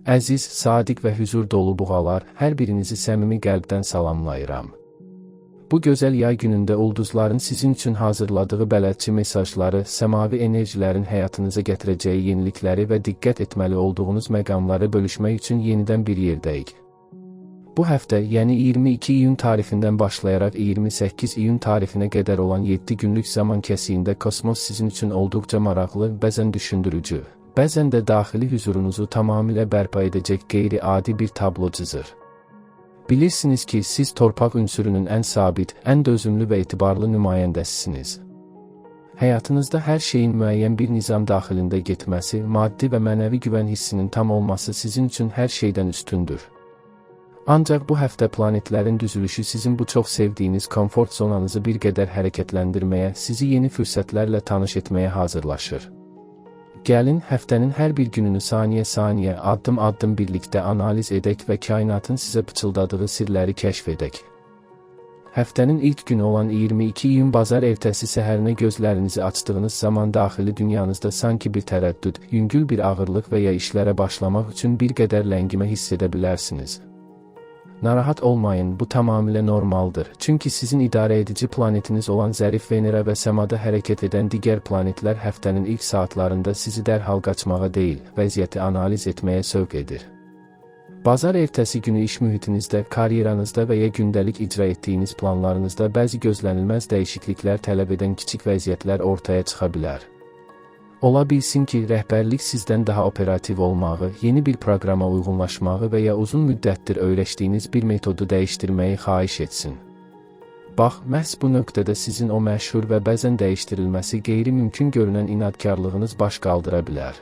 Əziz, sadiq və hüzur dolu buğalar, hər birinizi səmimi qəlbdən salamlayıram. Bu gözəl yay günündə ulduzların sizin üçün hazırladığı bələdçi mesajları, səmavi enerjilərin həyatınıza gətirəcəyi yenilikləri və diqqət etməli olduğunuz məqamları bölüşmək üçün yenidən bir yerdəyik. Bu həftə, yəni 22 iyun tarixindən başlayaraq 28 iyun tarifinə qədər olan 7 günlük zaman kəsiyində kosmos sizin üçün olduqca maraqlı, bəzən düşündürücü, bəzən də daxili hüzurunuzu tamamilə bərpa edəcək qeyri-adi bir tablo çizir. Bilirsiniz ki, siz torpaq ünsürünün ən sabit, ən dözümlü və etibarlı nümayəndəsisiniz. Həyatınızda hər şeyin müəyyən bir nizam daxilində getməsi, maddi və mənəvi güvən hissinin tam olması sizin üçün hər şeydən üstündür. Ancaq bu həftə planetlərin düzülüşü sizin bu çox sevdiyiniz komfort zonanızı bir qədər hərəkətləndirməyə, sizi yeni fürsətlərlə tanış etməyə hazırlaşır. Gəlin, həftənin hər bir gününü saniyə-saniyə, addım-addım birlikdə analiz edək və kainatın sizə pıçıldadığı sirləri kəşf edək. Həftənin ilk günü olan 22 iyun bazar ertəsi səhərinə gözlərinizi açdığınız zaman daxili dünyanızda sanki bir tərəddüd, yüngül bir ağırlıq və ya işlərə başlamaq üçün bir qədər ləngimə hiss edə bilərsiniz. Narahat olmayın, bu tamamilə normaldır. Çünki sizin idarə edici planetiniz olan zərif Venera və səmada hərəkət edən digər planetlər həftənin ilk saatlarında sizi dərhal qaçmağa deyil, vəziyyəti analiz etməyə sövq edir. Bazar ertəsi günü iş mühitinizdə, karyeranızda və ya gündəlik icra etdiyiniz planlarınızda bəzi gözlənilməz dəyişikliklər tələb edən kiçik vəziyyətlər ortaya çıxa bilər. Ola bilsin ki, rəhbərlik sizdən daha operativ olmağı, yeni bir proqrama uyğunlaşmağı və ya uzun müddətdir öyrəşdiyiniz bir metodu dəyişdirməyi xahiş etsin. Bax, məhz bu nöqtədə sizin o məşhur və bəzən dəyişdirilməsi qeyri-mümkün görünən inadkarlığınız baş qaldıra bilər.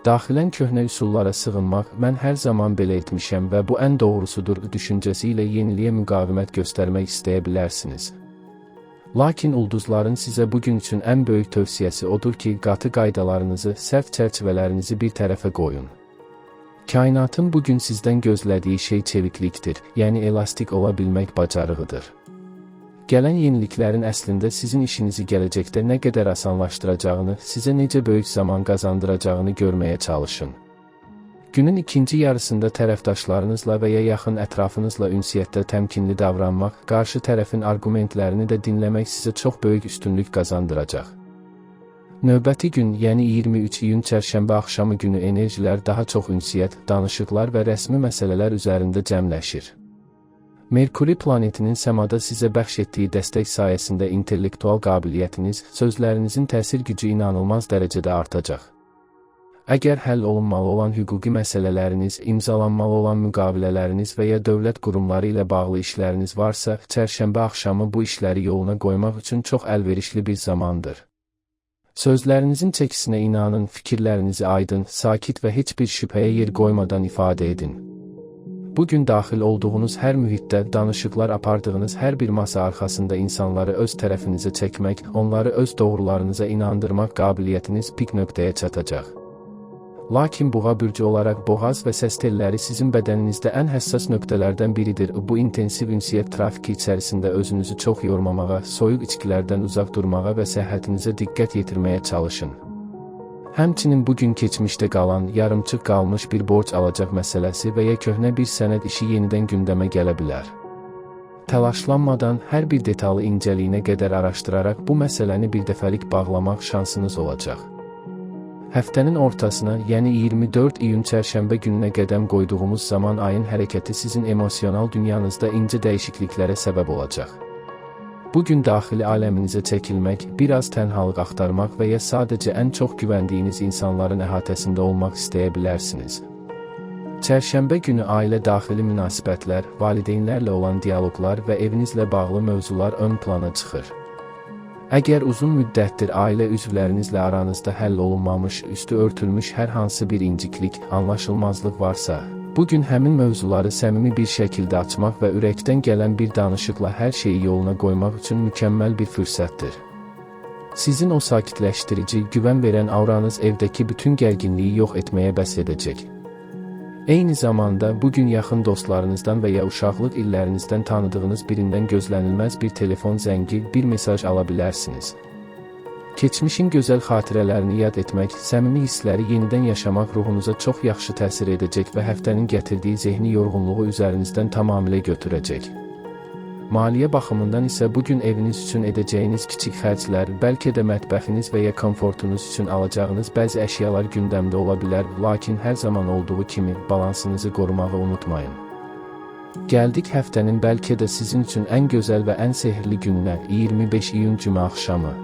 Daxilən köhnə üsullara sığınmaq, mən hər zaman belə etmişəm və bu ən doğrusudur düşüncəsi ilə yeniliyə müqavimət göstərmək istəyə bilərsiniz. Lakin ulduzların sizə bugün üçün ən böyük tövsiyəsi odur ki, qatı qaydalarınızı, sərt çərçivələrinizi bir tərəfə qoyun. Kainatın bugün sizdən gözlədiyi şey çeviklikdir, yəni elastik ola bilmək bacarığıdır. Gələn yeniliklərin əslində sizin işinizi gələcəkdə nə qədər asanlaşdıracağını, sizə necə böyük zaman qazandıracağını görməyə çalışın. Günün ikinci yarısında tərəfdaşlarınızla və ya yaxın ətrafınızla ünsiyyətdə təmkinli davranmaq, qarşı tərəfin arqumentlərini də dinləmək sizə çox böyük üstünlük qazandıracaq. Növbəti gün, yəni 23 iyun çərşənbə axşamı günü enerjilər daha çox ünsiyyət, danışıqlar və rəsmi məsələlər üzərində cəmləşir. Merkuri planetinin səmada sizə bəxş etdiyi dəstək sayəsində intellektual qabiliyyətiniz, sözlərinizin təsir gücü inanılmaz dərəcədə artacaq. Əgər həll olunmalı olan hüquqi məsələləriniz, imzalanmalı olan müqavilələriniz və ya dövlət qurumları ilə bağlı işləriniz varsa, çərşənbə axşamı bu işləri yoluna qoymaq üçün çox əlverişli bir zamandır. Sözlərinizin çəkisinə inanın, fikirlərinizi aydın, sakit və heç bir şübhəyə yer qoymadan ifadə edin. Bugün daxil olduğunuz hər mühitdə, danışıqlar apardığınız hər bir masa arxasında insanları öz tərəfinizə çəkmək, onları öz doğrularınıza inandırmaq qabiliyyətiniz pik nöqtəyə çatacaq. Lakin buğa bürcü olaraq boğaz və səs telləri sizin bədəninizdə ən həssas nöqtələrdən biridir. Bu intensiv ünsiyyət trafiki içərisində özünüzü çox yormamağa, soyuq içkilərdən uzaq durmağa və səhhətinizə diqqət yetirməyə çalışın. Həmçinin bugün keçmişdə qalan, yarımçıq qalmış bir borc alacaq məsələsi və ya köhnə bir sənəd işi yenidən gündəmə gələ bilər. Təlaşlanmadan, hər bir detalı incəliyinə qədər araşdıraraq bu məsələni birdəfəlik bağlamaq şansınız olacaq. Həftənin ortasına, yəni 24 iyun çərşənbə gününə qədəm qoyduğumuz zaman ayın hərəkəti sizin emosional dünyanızda incə dəyişikliklərə səbəb olacaq. Bugün daxili aləminizə çəkilmək, biraz tənhalıq axtarmaq və ya sadəcə ən çox güvəndiyiniz insanların əhatəsində olmaq istəyə bilərsiniz. Çərşənbə günü ailə daxili münasibətlər, valideynlərlə olan dialoqlar və evinizlə bağlı mövzular ön plana çıxır. Əgər uzun müddətdir ailə üzvlərinizlə aranızda həll olunmamış, üstü örtülmüş hər hansı bir inciklik, anlaşılmazlıq varsa, bugün həmin mövzuları səmimi bir şəkildə açmaq və ürəkdən gələn bir danışıqla hər şeyi yoluna qoymaq üçün mükəmməl bir fürsətdir. Sizin o sakitləşdirici, güvən verən auranız evdəki bütün gərginliyi yox etməyə bəs edəcək. Eyni zamanda bugün yaxın dostlarınızdan və ya uşaqlıq illərinizdən tanıdığınız birindən gözlənilməz bir telefon zəngi, bir mesaj ala bilərsiniz. Keçmişin gözəl xatirələrini yad etmək, səmimi hissləri yenidən yaşamaq ruhunuza çox yaxşı təsir edəcək və həftənin gətirdiyi zehni yorğunluğu üzərinizdən tamamilə götürəcək. Maliyyə baxımından isə bugün eviniz üçün edəcəyiniz kiçik xərclər, bəlkə də mətbəxiniz və ya komfortunuz üçün alacağınız bəzi əşyalar gündəmdə ola bilər, lakin hər zaman olduğu kimi balansınızı qorumağı unutmayın. Gəldik həftənin bəlkə də sizin üçün ən gözəl və ən sehirli gününə, 25 iyun cümə axşamı.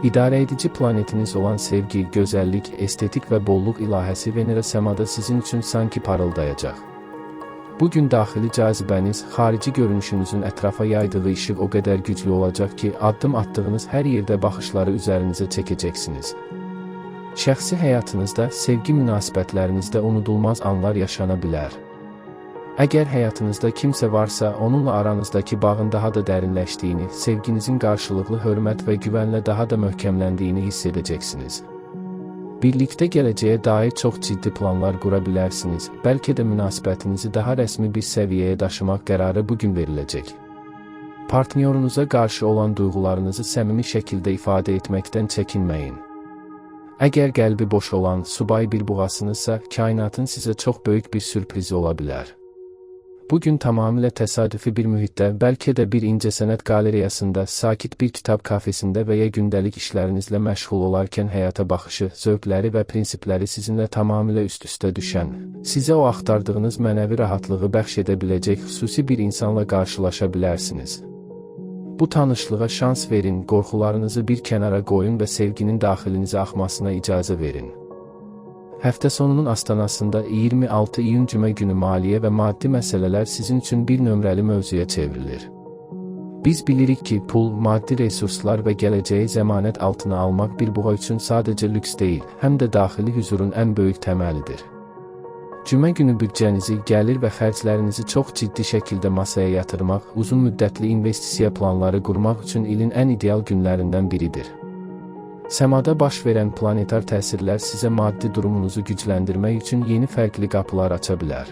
İdarəedici planetiniz olan sevgi, gözəllik, estetik və bolluq ilahəsi Venera səmada sizin üçün sanki parıldayacaq. Bugün daxili cazibəniz, xarici görünüşünüzün ətrafa yaydığı işıq o qədər güclü olacaq ki, addım attığınız hər yerdə baxışları üzərinizə çəkəcəksiniz. Şəxsi həyatınızda, sevgi münasibətlərinizdə unudulmaz anlar yaşana bilər. Əgər həyatınızda kimsə varsa, onunla aranızdakı bağın daha da dərinləşdiyini, sevginizin qarşılıqlı hörmət və güvənlə daha da möhkəmləndiyini hiss edəcəksiniz. Birlikdə gələcəyə dair çox ciddi planlar qura bilərsiniz, bəlkə də münasibətinizi daha rəsmi bir səviyyəyə daşımaq qərarı bugün veriləcək. Partnyorunuza qarşı olan duyğularınızı səmimi şəkildə ifadə etməkdən çəkinməyin. Əgər qəlbi boş olan, subay bir buğasınızsa, kainatın sizə çox böyük bir sürprizi ola bilər. Bugün tamamilə təsadüfi bir mühitdə, bəlkə də bir incəsənət qalereyasında, sakit bir kitab kafesində və ya gündəlik işlərinizlə məşğul olarkən həyata baxışı, zövqləri və prinsipləri sizinlə tamamilə üst-üstə düşən, sizə o axtardığınız mənəvi rahatlığı bəxş edə biləcək xüsusi bir insanla qarşılaşa bilərsiniz. Bu tanışlığa şans verin, qorxularınızı bir kənara qoyun və sevginin daxilinizə axmasına icazə verin. Həftə sonunun astanasında 26 iyun cümə günü maliyyə və maddi məsələlər sizin üçün bir nömrəli mövzuya çevrilir. Biz bilirik ki, pul, maddi resurslar və gələcəyi zəmanət altına almaq bir buğa üçün sadəcə lüks deyil, həm də daxili hüzurun ən böyük təməlidir. Cümə günü büdcənizi, gəlir və xərclərinizi çox ciddi şəkildə masaya yatırmaq, uzun müddətli investisiya planları qurmaq üçün ilin ən ideal günlərindən biridir. Səmada baş verən planetar təsirlər sizə maddi durumunuzu gücləndirmək üçün yeni fərqli qapılar aça bilər.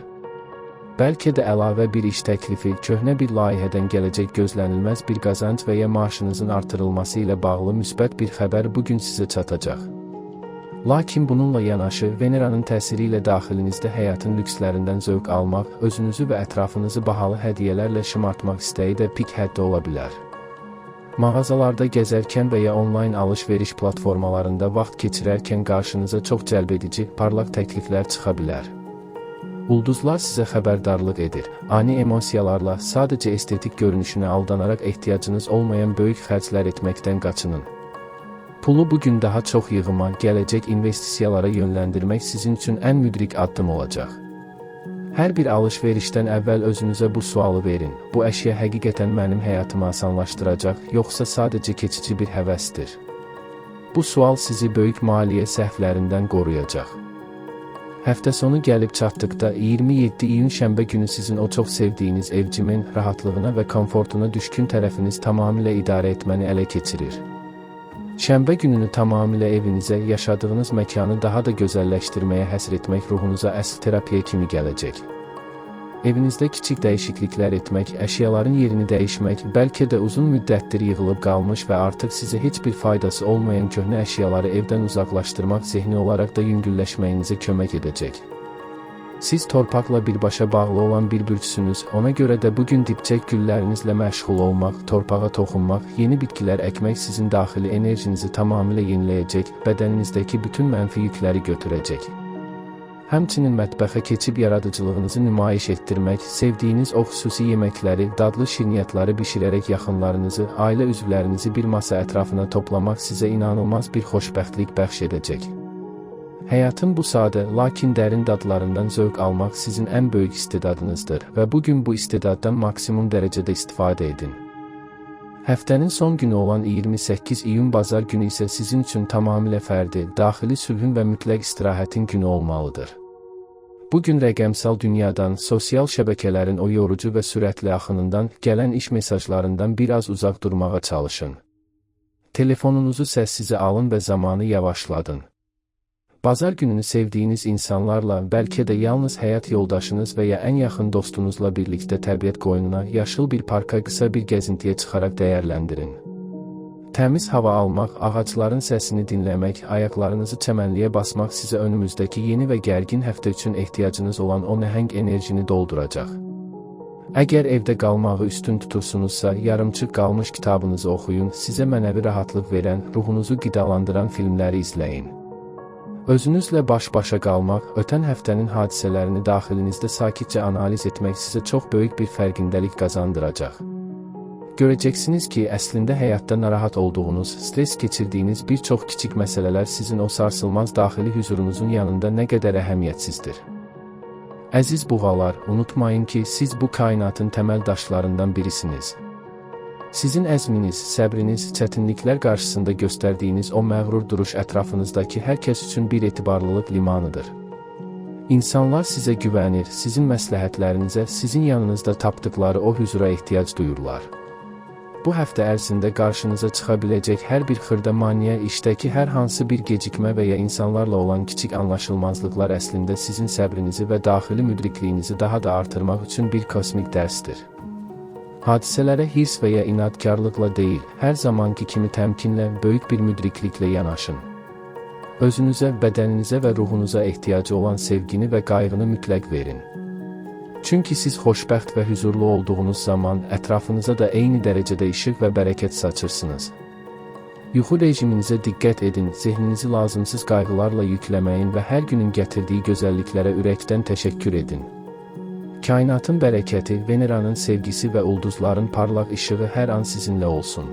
Bəlkə də əlavə bir iş təklifi, köhnə bir layihədən gələcək gözlənilməz bir qazanc və ya maaşınızın artırılması ilə bağlı müsbət bir xəbər bugün sizə çatacaq. Lakin bununla yanaşı, Veneranın təsiri ilə daxilinizdə həyatın lükslərindən zövq almaq, özünüzü və ətrafınızı bahalı hədiyyələrlə şımartmaq istəyi də pik həddə ola bilər. Mağazalarda gəzərkən və ya onlayn alış-veriş platformalarında vaxt keçirərkən qarşınıza çox cəlbedici, parlaq təkliflər çıxa bilər. Ulduzlar sizə xəbərdarlıq edir. Ani emosiyalarla, sadəcə estetik görünüşünə aldanaraq ehtiyacınız olmayan böyük xərclər etməkdən qaçının. Pulu bugün daha çox yığıma, gələcək investisiyalara yönləndirmək sizin üçün ən müdrik addım olacaq. Hər bir alış-verişdən əvvəl özünüzə bu sualı verin: bu əşya həqiqətən mənim həyatımı asanlaşdıracaq, yoxsa sadəcə keçici bir həvəsdir? Bu sual sizi böyük maliyyə səhvlərindən qoruyacaq. Həftə sonu gəlib çatdıqda 27 iyun şənbə günü sizin o çox sevdiyiniz evcimin rahatlığına və komfortuna düşkün tərəfiniz tamamilə idarə etməni ələ keçirir. Şənbə gününü tamamilə evinizə, yaşadığınız məkanı daha da gözəlləşdirməyə həsr etmək ruhunuza əsl terapiya kimi gələcək. Evinizdə kiçik dəyişikliklər etmək, əşyaların yerini dəyişmək, bəlkə də uzun müddətdir yığılıb qalmış və artıq sizə heç bir faydası olmayan köhnə əşyaları evdən uzaqlaşdırmaq zehni olaraq da yüngülləşməyinizə kömək edəcək. Siz torpaqla birbaşa bağlı olan bir bürçsünüz, ona görə də bugün dibçək güllərinizlə məşğul olmaq, torpağa toxunmaq, yeni bitkilər əkmək sizin daxili enerjinizi tamamilə yeniləyəcək, bədəninizdəki bütün mənfi yükləri götürəcək. Həmçinin mətbəxə keçib yaradıcılığınızı nümayiş etdirmək, sevdiyiniz o xüsusi yeməkləri, dadlı şirniyyatları bişirərək yaxınlarınızı, ailə üzvlərinizi bir masa ətrafına toplamaq sizə inanılmaz bir xoşbəxtlik bəxş edəcək. Həyatın bu sadə, lakin dərin dadlarından zövq almaq sizin ən böyük istedadınızdır və bugün bu istedaddan maksimum dərəcədə istifadə edin. Həftənin son günü olan 28 iyun bazar günü isə sizin üçün tamamilə fərdi, daxili sülhün və mütləq istirahətin günü olmalıdır. Bugün rəqəmsal dünyadan, sosial şəbəkələrin o yorucu və sürətli axınından, gələn iş mesajlarından biraz uzaq durmağa çalışın. Telefonunuzu səssizə alın və zamanı yavaşladın. Bazar gününü sevdiyiniz insanlarla, bəlkə də yalnız həyat yoldaşınız və ya ən yaxın dostunuzla birlikdə təbiət qoynuna, yaşıl bir parka qısa bir gəzintiyə çıxaraq dəyərləndirin. Təmiz hava almaq, ağacların səsini dinləmək, ayaqlarınızı çəmənliyə basmaq sizə önümüzdəki yeni və gərgin həftə üçün ehtiyacınız olan o nəhəng enerjini dolduracaq. Əgər evdə qalmağı üstün tutursunuzsa, yarımçıq qalmış kitabınızı oxuyun, sizə mənəvi rahatlıq verən, ruhunuzu qidalandıran filmləri izləyin. Özünüzlə baş-başa qalmaq, ötən həftənin hadisələrini daxilinizdə sakitcə analiz etmək sizə çox böyük bir fərqindəlik qazandıracaq. Görəcəksiniz ki, əslində həyatda narahat olduğunuz, stres keçirdiyiniz bir çox kiçik məsələlər sizin o sarsılmaz daxili hüzurunuzun yanında nə qədər əhəmiyyətsizdir. Əziz buğalar, unutmayın ki, siz bu kainatın təməl daşlarından birisiniz. Sizin əzminiz, səbriniz, çətinliklər qarşısında göstərdiyiniz o məğrur duruş ətrafınızdakı hər kəs üçün bir etibarlılıq limanıdır. İnsanlar sizə güvənir, sizin məsləhətlərinizə, sizin yanınızda tapdıqları o hüzura ehtiyac duyurlar. Bu həftə ərzində qarşınıza çıxa biləcək hər bir xırda maneə, işdəki hər hansı bir gecikmə və ya insanlarla olan kiçik anlaşılmazlıqlar əslində sizin səbrinizi və daxili müdrikliyinizi daha da artırmaq üçün bir kosmik dərsdir. Hadisələrə hirs və ya inadkarlıqla deyil, hər zamanki kimi təmkinlə, böyük bir müdrikliklə yanaşın. Özünüzə, bədəninizə və ruhunuza ehtiyacı olan sevgini və qayğını mütləq verin. Çünki siz xoşbəxt və hüzurlu olduğunuz zaman ətrafınıza da eyni dərəcədə işıq və bərəkət saçırsınız. Yuxu rejiminizə diqqət edin, zehninizi lazımsız qayğılarla yükləməyin və hər günün gətirdiyi gözəlliklərə ürəkdən təşəkkür edin. Kainatın bərəkəti, Veneranın sevgisi və ulduzların parlaq işığı hər an sizinlə olsun.